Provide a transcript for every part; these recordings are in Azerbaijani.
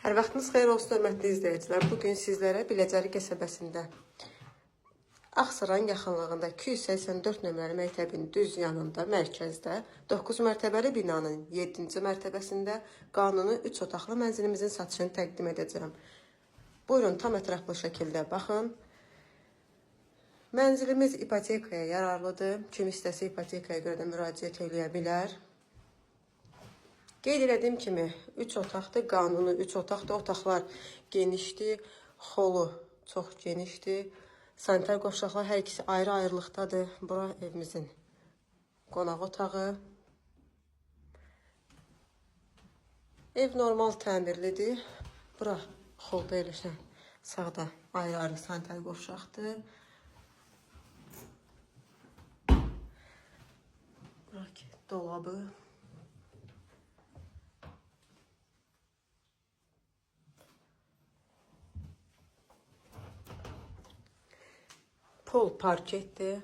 Hər vaxtınız xeyir olsun, hörmətli izləyicilər. Bugün sizlərə Biləcəri qəsəbəsində Ağsaran yaxınlığında 284 nömrəli məktəbin düz yanında, mərkəzdə 9 mərtəbəli binanın 7-ci mərtəbəsində qanuni 3 otaqlı mənzilimizin satışını təqdim edəcəm. Buyurun, tam ətraflı şəkildə baxın. Mənzilimiz ipotekaya yararlıdır. Kim istəsə ipotekaya görə də müraciət edə bilər. Qeyd elədiyim kimi 3 otaqdır, qanuni 3 otaqdır. Otaqlar genişdir, xolu çox genişdir. Sanitar qovşaqlar hər ikisi ayrı-ayrılıqdadır. Bura evimizin qonaq otağı. Ev normal təmirlidir. Bura xolda eləşən sağda ayrı-ayrı sanitar qovşaqdır. Bura ki, dolabı. Pol parketdir.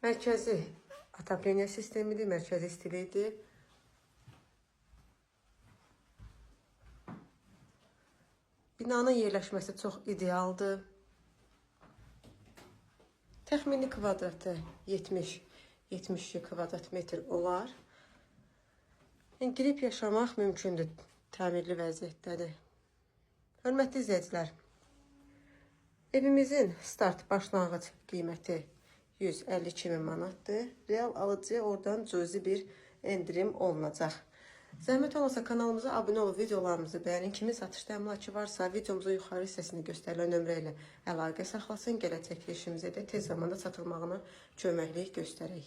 Mərkəzi atapleniya sistemidir, mərkəzi istilidir. Binanın yerləşməsi çox idealdır. Təxmini kvadratı 70-72 kvadrat metr olar. Girib yaşamaq mümkündür, təmirli vəziyyətdədir. Hörmətli izləyicilər, evimizin start başlanğıc qiyməti 152.000 manatdır. Real alıcıya oradan cüzi bir endirim olunacaq. Zəhmət olmasa kanalımıza abunə olub videolarımızı bəyənin. Kimin satışda əmlakı varsa videomuzun yuxarı hissəsində göstərilən nömrə ilə əlaqə saxlasın. Gələcək verilişimizə də tez zamanda satılmağına köməklik göstərək.